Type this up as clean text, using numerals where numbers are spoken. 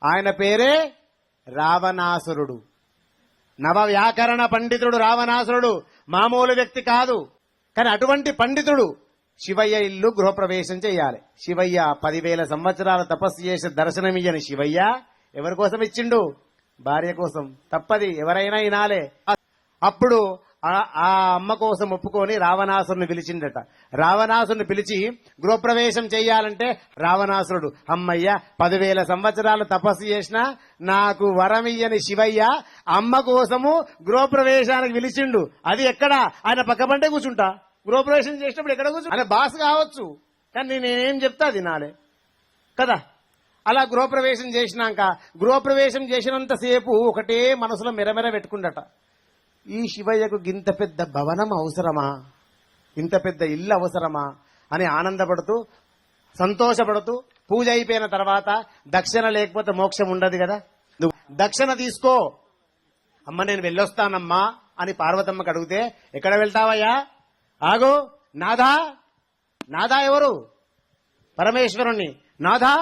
ఆయన పేరే రావణాసురుడు. నవ వ్యాకరణ పండితుడు రావణాసురుడు, మామూలు వ్యక్తి కాదు. కానీ అటువంటి పండితుడు శివయ్య ఇల్లు గృహప్రవేశం చేయాలి. శివయ్య 10,000 సంవత్సరాల తపస్సు చేసి దర్శనమియ్యని శివయ్య ఎవరి కోసం ఇచ్చిండు? భార్య కోసం. తప్పది, ఎవరైనా వినాలే. అప్పుడు ఆ అమ్మ కోసం ఒప్పుకొని రావణాసురుని పిలిచిండట. రావణాసురుని పిలిచి గృహప్రవేశం చేయాలంటే రావణాసురుడు, అమ్మయ్య 10,000 సంవత్సరాలు తపస్సు చేసినా నాకు వరమియ్యని శివయ్య అమ్మ కోసము గృహప్రవేశానికి పిలిచిండు. అది ఎక్కడ? ఆయన పక్క పంటే కూర్చుంటా. గృహప్రవేశం చేసినప్పుడు ఎక్కడ కూర్చుంటా? ఆయన బాస్ కావచ్చు, కానీ నేనేం చెప్తా తినాలే కదా. అలా గృహప్రవేశం చేసినాక గృహప్రవేశం చేసినంతసేపు ఒకటే మనసులో మెరమెర పెట్టుకుండట, ఈ శివయ్యకు ఇంత పెద్ద భవనం అవసరమా, ఇంత పెద్ద ఇల్లు అవసరమా అని ఆనందపడుతూ సంతోషపడుతూ పూజ అయిపోయిన తర్వాత దక్షిణ లేకపోతే మోక్షం ఉండదు కదా, నువ్వు దక్షిణ తీసుకో అమ్మ నేను వెళ్ళొస్తానమ్మా అని పార్వతమ్మకి అడిగితే, ఎక్కడ వెళ్తావయ్యా? ఆగో నాథా. నాథా ఎవరు? పరమేశ్వరుణ్ణి. నాథా